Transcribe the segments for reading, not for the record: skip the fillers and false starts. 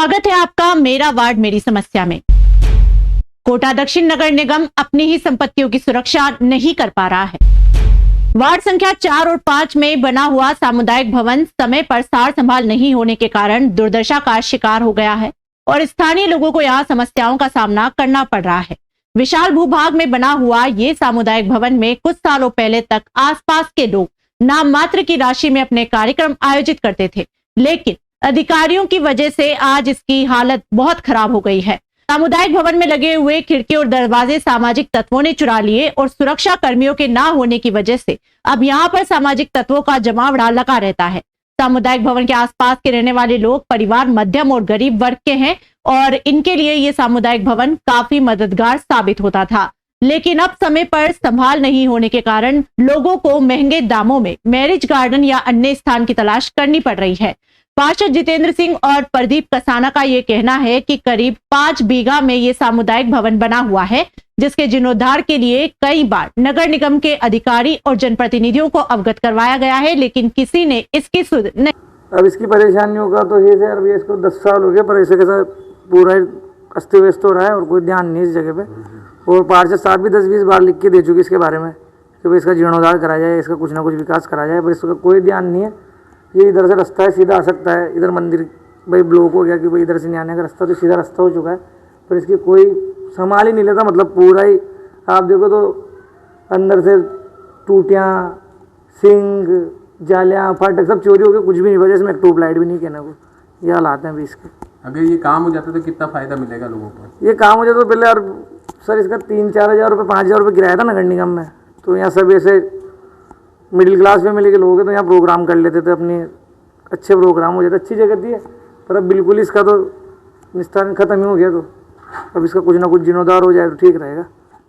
स्वागत है आपका मेरा वार्ड मेरी समस्या में। कोटा दक्षिण नगर निगम अपनी ही संपत्तियों की सुरक्षा नहीं कर पा रहा है। वार्ड संख्या 4 और 5 में बना हुआ सामुदायिक भवन समय पर सार संभाल नहीं होने के कारण दुर्दशा का शिकार हो गया है और स्थानीय लोगों को यहाँ समस्याओं का सामना करना पड़ रहा है। विशाल भूभाग में बना हुआ ये सामुदायिक भवन में कुछ सालों पहले तक आसपास के लोग नाम मात्र की राशि में अपने कार्यक्रम आयोजित करते थे, लेकिन अधिकारियों की वजह से आज इसकी हालत बहुत खराब हो गई है। सामुदायिक भवन में लगे हुए खिड़की और दरवाजे सामाजिक तत्वों ने चुरा लिए और सुरक्षा कर्मियों के ना होने की वजह से अब यहाँ पर सामाजिक तत्वों का जमावड़ा लगा रहता है। सामुदायिक भवन के आसपास के रहने वाले लोग परिवार मध्यम और गरीब वर्ग के हैं और इनके लिए ये सामुदायिक भवन काफी मददगार साबित होता था, लेकिन अब समय पर संभाल नहीं होने के कारण लोगों को महंगे दामों में मैरिज गार्डन या अन्य स्थान की तलाश करनी पड़ रही है। पार्षद जितेंद्र सिंह और प्रदीप कसाना का ये कहना है कि करीब 5 बीघा में ये सामुदायिक भवन बना हुआ है, जिसके जीर्णोद्धार के लिए कई बार नगर निगम के अधिकारी और जनप्रतिनिधियों को अवगत करवाया गया है, लेकिन किसी ने इसकी सुध नहीं। अब इसकी परेशानियों का तो ये सर, अभी इसको 10 साल हो गए, पर ऐसे कैसा पूरा अस्त व्यस्त हो रहा है और कोई ध्यान नहीं इस जगह पे। और पार्षद साहब भी 10-20 बार लिख के दे चुके इसके बारे में कि भाई इसका जीर्णोद्धार करा जाए, इसका कुछ ना कुछ विकास करा जाए, पर इसका कोई ध्यान नहीं है। ये इधर से रास्ता है, सीधा आ सकता है, इधर मंदिर भाई ब्लॉक हो गया कि भाई इधर से नहीं आने का रास्ता, तो सीधा रास्ता हो चुका है, पर इसकी कोई संभाल ही नहीं लेता। मतलब पूरा ही आप देखो तो अंदर से टूटियाँ, सिंग, जालियाँ, फाटक सब चोरी हो गए, कुछ भी नहीं बचा, इसमें ट्यूब लाइट भी नहीं कहना को। ये हालात हैं अभी इसके। अगर ये काम हो जाता तो कितना फ़ायदा मिलेगा लोगों को? ये काम हो जाता तो पहले यार सर इसका 3-4 हज़ार रुपये 5 हज़ार रुपये किराया था नगर निगम में, तो यहाँ सब ऐसे मिडिल क्लास फैमिली के लोग हैं, तो यहाँ प्रोग्राम कर लेते थे अपने, अच्छे प्रोग्राम हो जाते, अच्छी जगह थी। पर अब बिल्कुल इसका तो निस्तारण खत्म ही हो गया, तो अब इसका कुछ ना कुछ जीर्णोद्धार हो जाए तो ठीक रहेगा।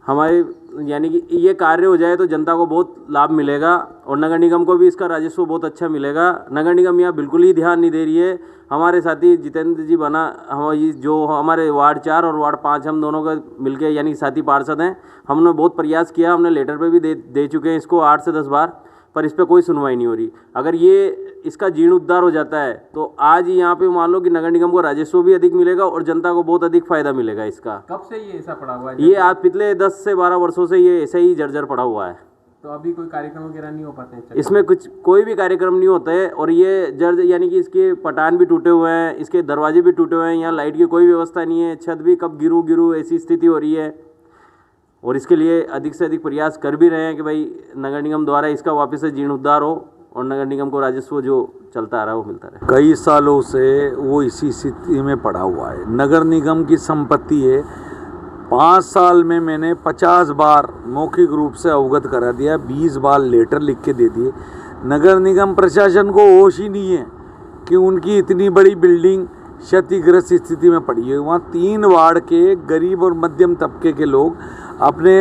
हमारे यानी कि ये कार्य हो जाए तो जनता को बहुत लाभ मिलेगा और नगर निगम को भी इसका राजस्व बहुत अच्छा मिलेगा। नगर निगम यहाँ बिल्कुल ही ध्यान नहीं दे रही है। हमारे साथी जितेंद्र जी बना, हम जो हमारे वार्ड 4 और वार्ड 5 हम दोनों का मिलके यानी साथी पार्षद हैं, हमने बहुत प्रयास किया, हमने लेटर पे भी दे चुके हैं इसको 8 से 10 बार, पर इस पर कोई सुनवाई नहीं हो रही। अगर ये इसका जीर्णोद्धार हो जाता है तो आज यहाँ पे मान लो कि नगर निगम को राजस्व भी अधिक मिलेगा और जनता को बहुत अधिक फायदा मिलेगा इसका। कब से ये ऐसा पड़ा हुआ है? ये आज पिछले 10 से 12 वर्षों से ये ऐसे ही जर्जर पड़ा हुआ है। तो अभी कोई कार्यक्रम वगैरह नहीं हो पाते हैं? इसमें कुछ कोई भी कार्यक्रम नहीं होता है और ये जर्ज यानी कि इसके पटान भी टूटे हुए हैं, इसके दरवाजे भी टूटे हुए हैं, यहाँ लाइट की कोई व्यवस्था नहीं है, छत भी कब गिरूँ ऐसी स्थिति हो रही है। और इसके लिए अधिक से अधिक प्रयास कर भी रहे हैं कि भाई नगर निगम द्वारा इसका वापस से जीर्णोद्धार हो और नगर निगम को राजस्व जो चलता आ रहा है वो मिलता रहे। कई सालों से वो इसी स्थिति में पड़ा हुआ है। नगर निगम की संपत्ति है। 5 साल में मैंने 50 बार मौखिक रूप से अवगत करा दिया, 20 बार लेटर लिख के दे दिए। नगर निगम प्रशासन को होश ही नहीं है कि उनकी इतनी बड़ी बिल्डिंग क्षतिग्रस्त स्थिति में पड़ी है। वहाँ 3 वार्ड के गरीब और मध्यम तबके के लोग अपने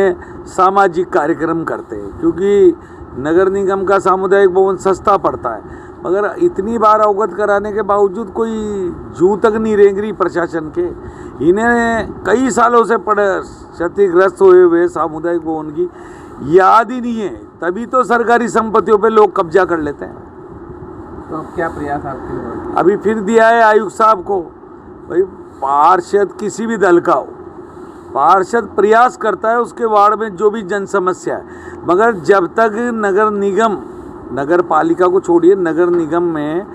सामाजिक कार्यक्रम करते हैं, क्योंकि नगर निगम का सामुदायिक भवन सस्ता पड़ता है, मगर इतनी बार अवगत कराने के बावजूद कोई जूं तक नहीं रेंग रही प्रशासन के। इन्हें कई सालों से पड़े क्षतिग्रस्त हुए हुए सामुदायिक भवन की याद ही नहीं है, तभी तो सरकारी संपत्तियों पे लोग कब्जा कर लेते हैं। तो अब क्या प्रयास आपके? अभी फिर दिया है आयुक्त साहब को, भाई पार्षद किसी भी दल का हो, पार्षद प्रयास करता है उसके वार्ड में जो भी जन समस्या है, मगर जब तक नगर निगम, नगर पालिका को छोड़िए, नगर निगम में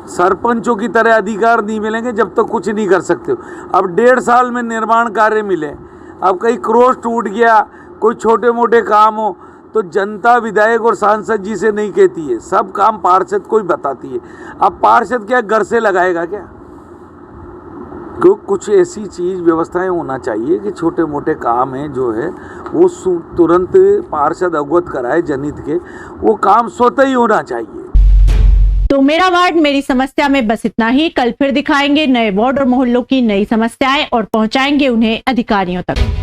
सरपंचों की तरह अधिकार नहीं मिलेंगे जब तक कुछ नहीं कर सकते हो। अब 1.5 साल में निर्माण कार्य मिले, अब कहीं क्रॉस टूट गया, कोई छोटे मोटे काम हो तो जनता विधायक और सांसद जी से नहीं कहती है, सब काम पार्षद को ही बताती है। अब पार्षद क्या घर से लगाएगा क्या? क्यों कुछ ऐसी चीज़ व्यवस्थाएं होना चाहिए कि छोटे मोटे काम हैं जो है वो तुरंत पार्षद अवगत कराए जनहित के, वो काम स्वतः ही होना चाहिए। तो मेरा वार्ड मेरी समस्या में बस इतना ही। कल फिर दिखाएंगे नए वार्ड और मोहल्लों की नई समस्याएं और पहुंचाएंगे उन्हें अधिकारियों तक।